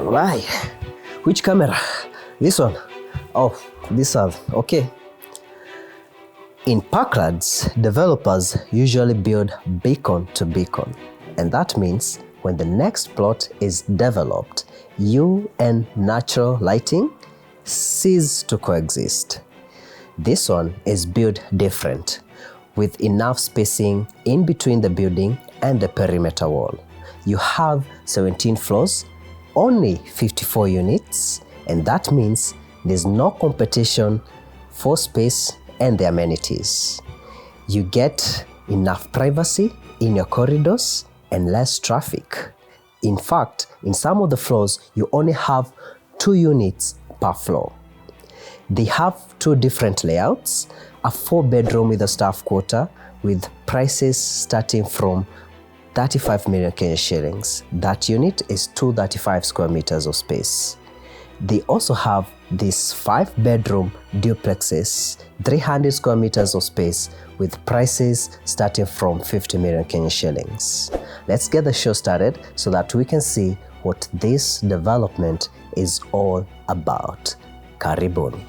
Right. Which camera? This one? Oh, this one. Okay. In Parklands, developers usually build beacon to beacon, and that means when the next plot is developed, you and natural lighting cease to coexist. This one is built different, with enough spacing in between the building and the perimeter wall. You have 17 floors, only 54 units, and that means there's no competition for space and the amenities. You get enough privacy in your corridors and less traffic. In fact, in some of the floors, you only have 2 units per floor. They have 2 different layouts, a 4-bedroom with a staff quarter with prices starting from 35 million Kenyan shillings. That unit is 235 square meters of space. They also have these 5-bedroom duplexes, 300 square meters of space with prices starting from 50 million Kenyan shillings. Let's get the show started so that we can see what this development is all about. Karibuni.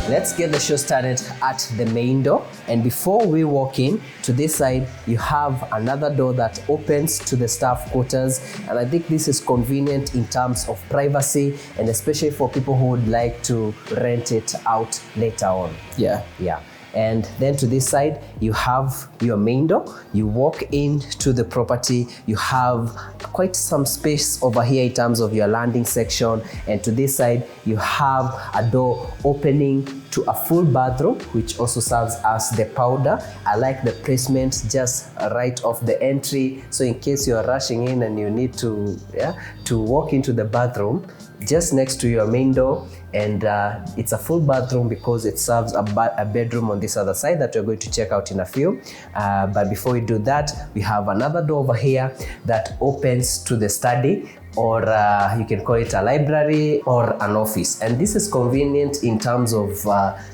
Let's get the show started at the main door, and before we walk in to this side, you have another door that opens to the staff quarters, and I think this is convenient in terms of privacy and especially for people who would like to rent it out later on. Yeah. And then to this side, you have your main door. You walk into the property, you have quite some space over here in terms of your landing section. And to this side, you have a door opening to a full bathroom, which also serves as the powder. I like the placement just right off the entry. So in case you're rushing in and you need to walk into the bathroom, just next to your main door, and it's a full bathroom because it serves a bedroom on this other side that we're going to check out in a few. But before we do that, we have another door over here that opens to the study, or you can call it a library or an office. And this is convenient in terms of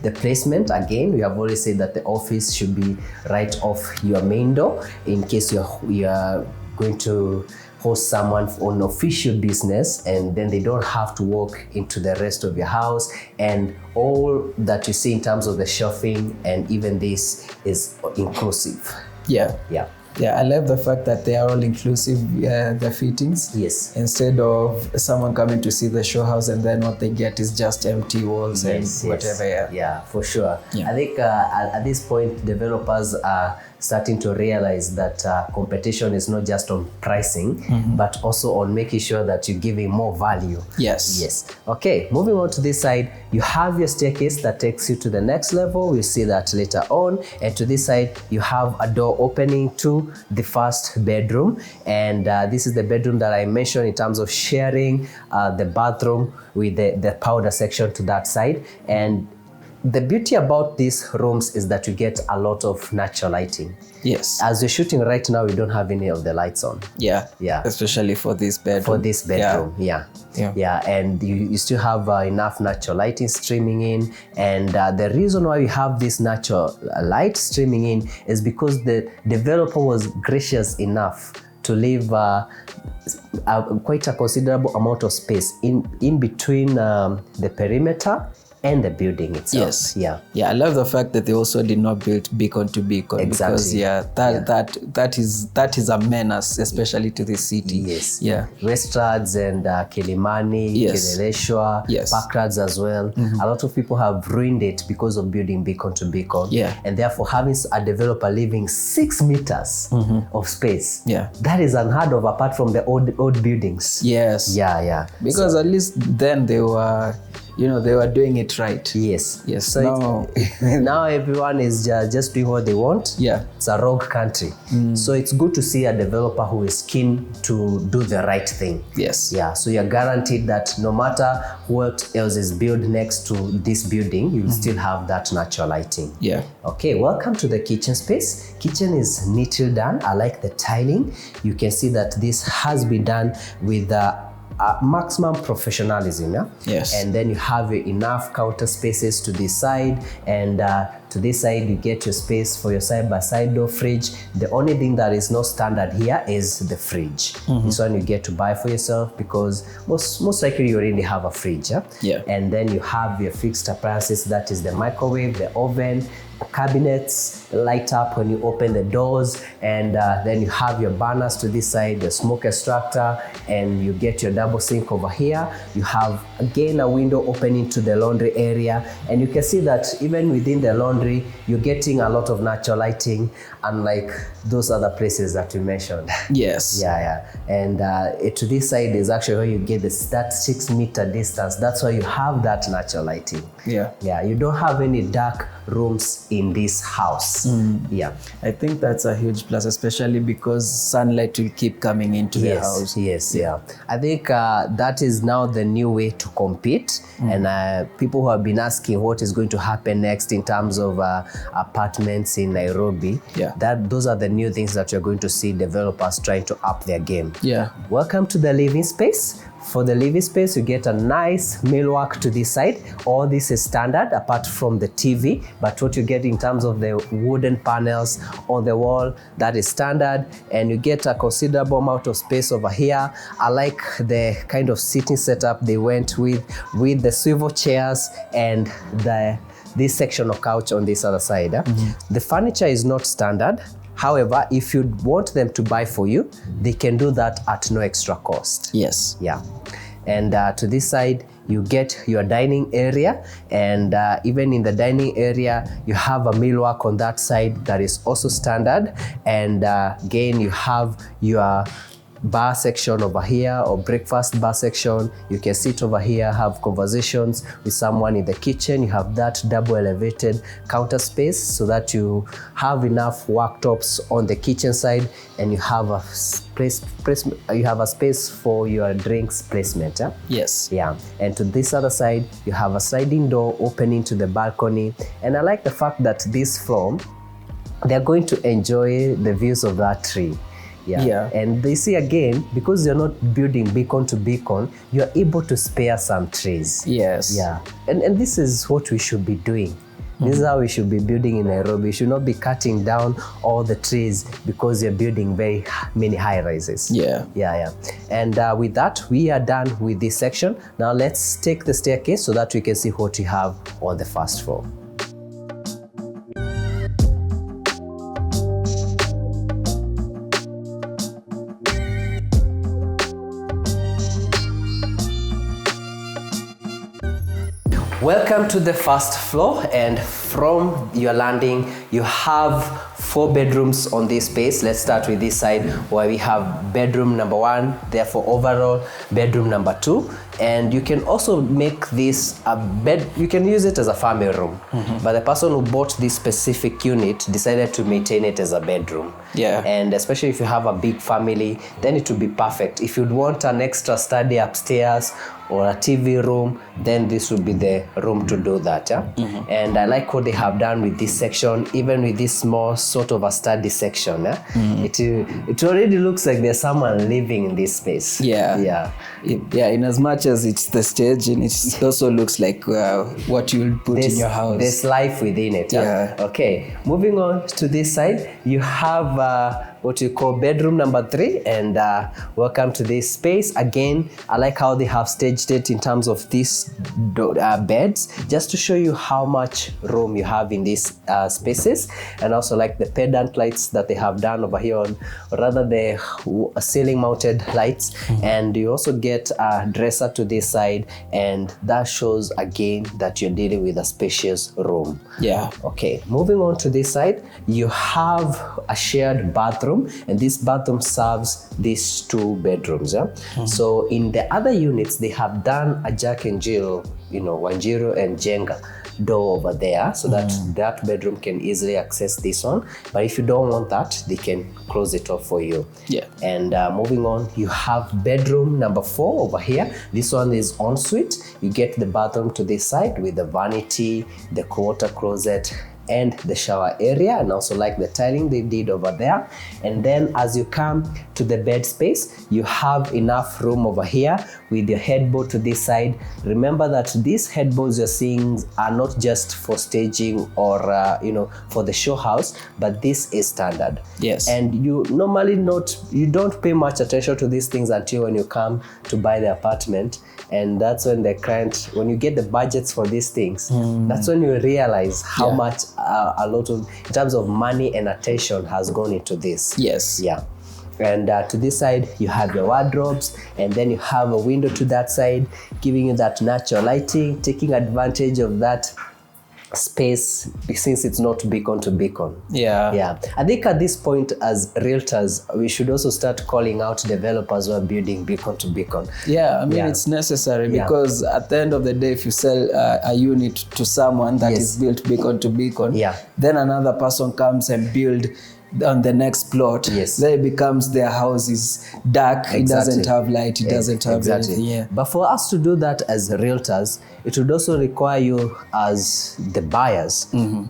the placement. Again, we have always said that the office should be right off your main door in case you're going to host someone on official business, and then they don't have to walk into the rest of your house, and all that you see in terms of the shelving and even this is inclusive. Yeah, I love the fact that they are all inclusive, the fittings. Yes. Instead of someone coming to see the show house and then what they get is just empty walls and whatever. Yeah, for sure. Yeah. I think at this point, developers are starting to realize that competition is not just on pricing, but also on making sure that you're giving more value. Yes. Okay, moving on to this side, you have your staircase that takes you to the next level. We'll see that later on. And to this side, you have a door opening to the first bedroom. And this is the bedroom that I mentioned in terms of sharing the bathroom with the powder section to that side. And the beauty about these rooms is that you get a lot of natural lighting. Yes. As we're shooting right now, we don't have any of the lights on. Yeah. Especially for this bedroom. Yeah. And you still have enough natural lighting streaming in. And the reason why we have this natural light streaming in is because the developer was gracious enough to leave quite a considerable amount of space in between the perimeter and the building itself. Yes. Yeah, I love the fact that they also did not build beacon to beacon. Exactly. Because that is a menace, especially to the city. Yes. Yeah. Westlands and Kilimani, Kileleshwa, Parklands as well. A lot of people have ruined it because of building beacon to beacon. Yeah. And therefore having a developer leaving 6 meters of space. Yeah. That is unheard of apart from the old buildings. Yes. Yeah. Because at least then they were they were doing it right. Yes. So now, now everyone is just doing what they want. Yeah. It's a rogue country. So it's good to see a developer who is keen to do the right thing. Yes. Yeah. So you're guaranteed that no matter what else is built next to this building, you'll still have that natural lighting. Yeah. Okay, welcome to the kitchen space. Kitchen is neatly done. I like the tiling. You can see that this has been done with maximum professionalism. Yeah? Yes. And then you have enough counter spaces to this side, and to this side you get your space for your side-by-side door fridge. The only thing that is not standard here is the fridge. This one you get to buy for yourself because most likely you already have a fridge. Yeah? Yeah. And then you have your fixed appliances, that is the microwave, the oven, cabinets light up when you open the doors, and then you have your burners to this side, the smoke extractor, and you get your double sink over here. You have again a window opening to the laundry area, and you can see that even within the laundry you're getting a lot of natural lighting, unlike those other places that we mentioned. Yes. Yeah. And to this side is actually where you get that 6 meter distance. That's why you have that natural lighting. Yeah. You don't have any dark rooms in this house. Yeah. I think that's a huge plus, especially because sunlight will keep coming into the house. Yes. I think that is now the new way to compete. And people who have been asking what is going to happen next in terms of apartments in Nairobi, those are the new things that you're going to see developers trying to up their game. Yeah. Welcome to the living space. For the living space, you get a nice millwork to this side. All this is standard apart from the TV, but what you get in terms of the wooden panels on the wall, that is standard, and you get a considerable amount of space over here. I like the kind of sitting setup they went with the swivel chairs and this section of couch on this other side. The furniture is not standard. However, if you want them to buy for you, they can do that at no extra cost. Yes. Yeah. And to this side, you get your dining area, and even in the dining area, you have a millwork on that side that is also standard. And again, you have your bar section over here, or breakfast bar section. You can sit over here, have conversations with someone in the kitchen. You have that double elevated counter space so that you have enough worktops on the kitchen side, and you have a space for your drinks placement. Yes. Yeah. And to this other side, you have a sliding door opening to the balcony. And I like the fact that this floor, they're going to enjoy the views of that tree. Yeah. And they see again, because you're not building beacon to beacon, you're able to spare some trees. Yes. Yeah. And this is what we should be doing. This is how we should be building in Nairobi. We should not be cutting down all the trees because you're building very many high rises. Yeah. And with that, we are done with this section. Now let's take the staircase so that we can see what we have on the first floor. Welcome to the first floor, and from your landing you have 4 bedrooms on this space. Let's start with this side where we have bedroom number 1, therefore overall bedroom number 2, and you can also make this a bed. You can use it as a family room, but the person who bought this specific unit decided to maintain it as a bedroom. Yeah. And especially if you have a big family, then it would be perfect. If you'd want an extra study upstairs or a TV room, then this would be the room to do that. And I like what they have done with this section, even with this small sort of a study section. It already looks like there's someone living in this space. In as much as it's the stage, and it also looks like what you will put in your house. There's life within it. Okay, moving on to this side, you have what you call bedroom number 3, and welcome to this space. Again, I like how they have staged it in terms of these beds, just to show you how much room you have in these spaces. And also like the pendant lights that they have done over here, or rather the ceiling mounted lights. And you also get a dresser to this side, and that shows again that you're dealing with a spacious room. Okay, moving on to this side, you have a shared bathroom, and this bathroom serves these 2 bedrooms. So in the other units, they have done a Jack and Jill Wanjiru and Jenga door over there, so that bedroom can easily access this one. But if you don't want that, they can close it off for you. Yeah. And moving on, you have bedroom number 4 over here. This one is ensuite. You get the bathroom to this side with the vanity, the water closet, and the shower area, and also like the tiling they did over there. And then as you come to the bed space, you have enough room over here with your headboard to this side. Remember that these headboards you're seeing are not just for staging or for the show house, but this is standard. Yes. And you normally you don't pay much attention to these things until when you come to buy the apartment. And that's when when you get the budgets for these things, that's when you realize how much a lot of, in terms of money and attention, has gone into this. Yes. Yeah. And to this side, you have your wardrobes, and then you have a window to that side, giving you that natural lighting, taking advantage of that space since it's not beacon to beacon. Yeah. I think at this point, as realtors, we should also start calling out developers who are building beacon to beacon. It's necessary because at the end of the day, if you sell a unit to someone that is built beacon to beacon, then another person comes and build on the next plot, then it becomes their house is dark, it doesn't have light, it doesn't have anything. But for us to do that as realtors, it would also require you as the buyers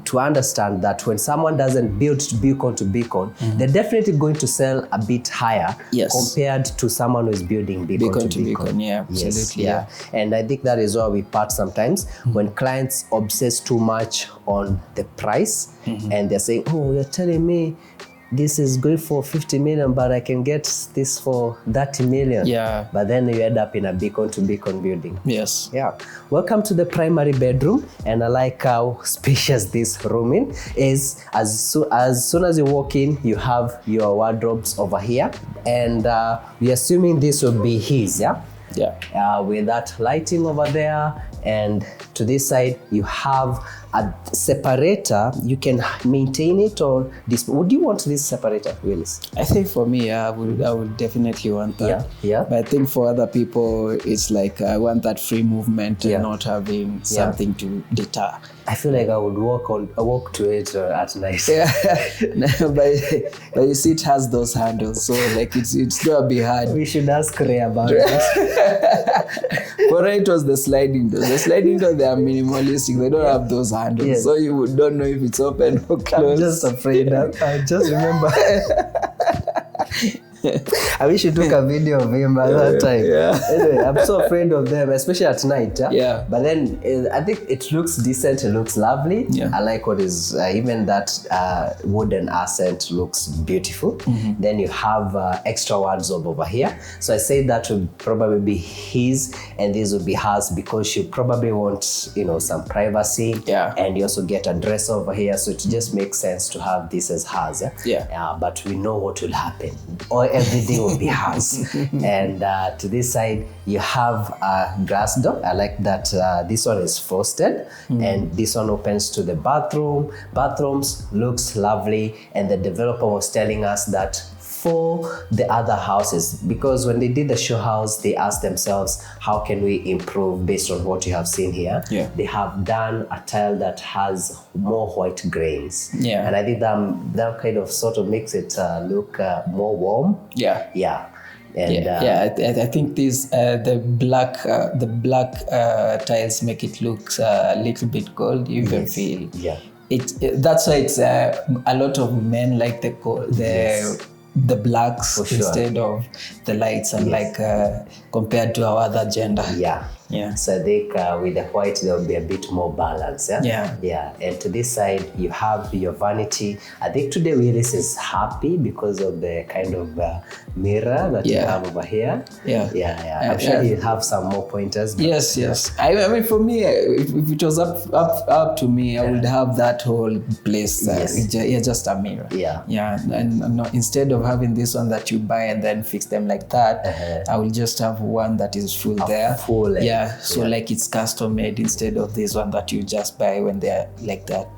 to understand that when someone doesn't build beacon to beacon, they're definitely going to sell a bit higher compared to someone who is building beacon to beacon. Absolutely. And I think that is where we part sometimes when clients obsess too much on the price and they're saying, oh, you're telling me this is going for 50 million, but I can get this for 30 million. But then you end up in a beacon to beacon building. Yes. Welcome to the primary bedroom, and I like how spacious this room is. As soon as you walk in, you have your wardrobes over here, and we're assuming this will be his, with that lighting over there. And to this side, you have a separator. You can maintain it or this. Would you want this separator, Willis? I think for me, I would definitely want that. But I think for other people, it's like I want that free movement and not having something to deter. I feel like I would walk to it at night. But you see, it has those handles, so like it's gonna be hard. We should ask Ray about it. For Ray, it was the sliding door. The sliding door, they are minimalistic. They don't have those handles, so you don't know if it's open or closed. I'm just afraid. I just remember. I wish you took a video of him at that time. Anyway, I'm so afraid of them, especially at night. But then I think it looks decent. It looks lovely. I like what is even that wooden accent looks beautiful. Then you have extra wardrobe over here. So I say that would probably be his, and this would be hers because she probably wants some privacy. And you also get a dresser over here, so it just makes sense to have this as hers. But we know what will happen. Or everything will be hers. And to this side, you have a glass door. I like that this one is frosted, and this one opens to the bathroom. Bathrooms looks lovely, and the developer was telling us that for the other houses, because when they did the show house, they asked themselves, how can we improve based on what you have seen here? They have done a tile that has more white grains. And I think that kind of sort of makes it look more warm. And I think these the black tiles make it look a little bit cold. You even feel that's why it's a lot of men like the blacks instead of the lights, and like compared to our other gender. So I think with the white there will be a bit more balance. And to this side you have your vanity. I think today Willis is happy because of the kind of mirror that you have over here. I'm sure you have some more pointers. Yes. I mean, for me, if it was up to me, I would have that whole place. Just a mirror. And instead of having this one that you buy and then fix them like that, I will just have one that is full there. Like it's custom made instead of this one that you just buy when they're like that.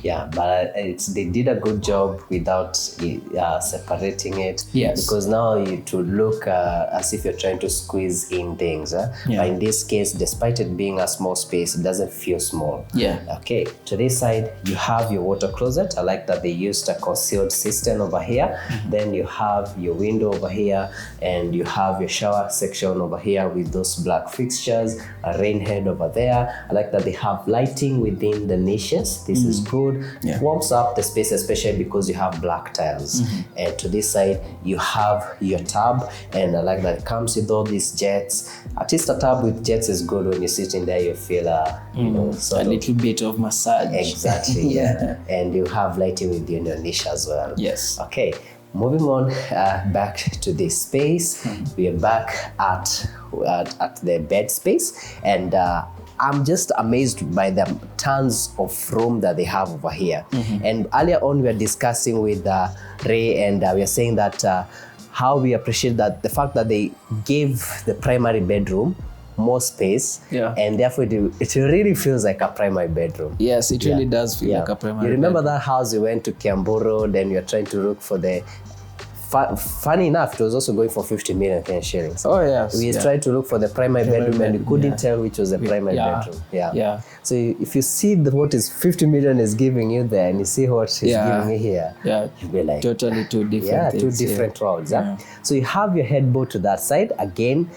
Yeah, but they did a good job without separating it. Yes. Because now it would look as if you're trying to squeeze in things. Yeah. But in this case, despite it being a small space, it doesn't feel small. Yeah. Okay, to this side, you have your water closet. I like that they used a concealed cistern over here. Then you have your window over here, and you have your shower section over here with those black fixtures, a rain head over there. I like that they have lighting within the niches. This is good. Yeah. It warms up the space, especially because you have black tiles. And to this side, you have your tub, and I like that it comes with all these jets. At least a tub with jets is good. When you're sitting there, you feel a little bit of massage. Exactly. Yeah. And you have lighting within your niche as well. Yes. Okay. Moving on back to this space, we are back at the bed space, and I'm just amazed by the tons of room that they have over here. And earlier on, we were discussing with Ray, and we are saying that how we appreciate that the fact that they gave the primary bedroom more space, and therefore it really feels like a primary bedroom. Yes, it really does feel like a primary You remember bedroom. that house you went to Kiamburu, then you're trying to look for the funny enough, it was also going for 50 million Kenyan shillings. Oh yes. We tried to look for the primary bedroom, and we couldn't tell which was the primary bedroom. Yeah. So if you see what is 50 million is giving you there, and you see what is giving you here, you'll be like, totally two different things. Two different worlds. So you have your headboard to that side. Again,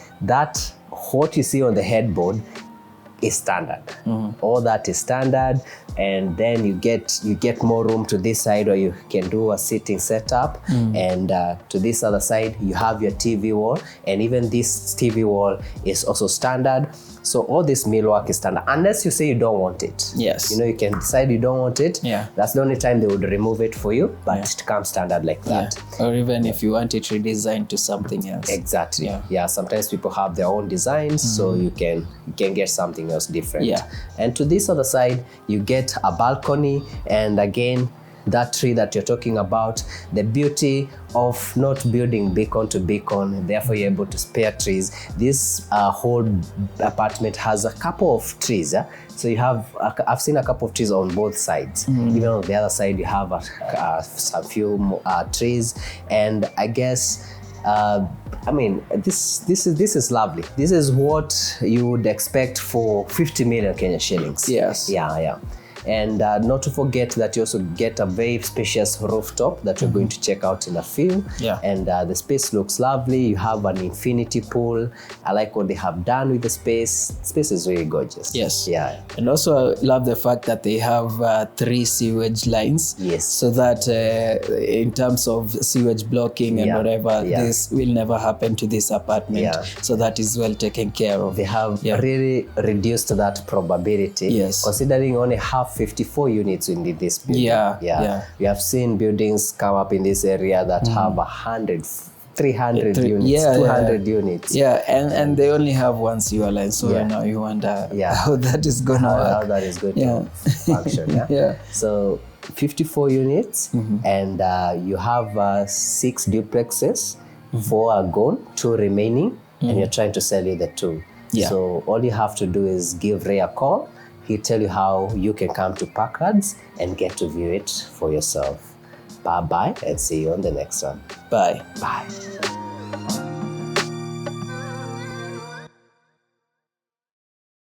what you see on the headboard is standard. All that is standard, and then you get more room to this side where you can do a sitting setup, and to this other side you have your TV wall, and even this TV wall is also standard. So all this millwork is standard, unless you say you don't want it. Yes. You can decide you don't want it. Yeah. That's the only time they would remove it for you, but it comes standard like that. Or even if you want it redesigned to something else. Exactly. Yeah. Sometimes people have their own designs, so you can get something else different. Yeah. And to this other side, you get a balcony, and again, that tree that you're talking about, the beauty of not building beacon to beacon, therefore you're able to spare trees. This whole apartment has a couple of trees. So you have, I've seen a couple of trees on both sides. Even on the other side, you have a few trees, and I guess this is lovely. This is what you would expect for 50 million Kenya shillings. Yes. Yeah. And not to forget that you also get a very spacious rooftop that you're going to check out in a few. Yeah. And the space looks lovely. You have an infinity pool. I like what they have done with the space. The space is really gorgeous. Yes. Yeah. And also I love the fact that they have 3 sewage lines. Yes. So that in terms of sewage blocking and whatever, this will never happen to this apartment. Yeah. So that is well taken care of. They have really reduced that probability. Yes. Considering only have 54 units in this building. Yeah. We have seen buildings come up in this area that have 100, 300 units, 200 units. Yeah, and they only have 1 sewer line, so now you wonder how that is going to work. How that is going to function. Yeah. So 54 units, and you have 6 duplexes. 4 are gone, 2 remaining, and you're trying to sell you the 2. Yeah. So all you have to do is give Ray a call. He'll tell you how you can come to Parklands and get to view it for yourself. Bye-bye, and see you on the next one. Bye. Bye.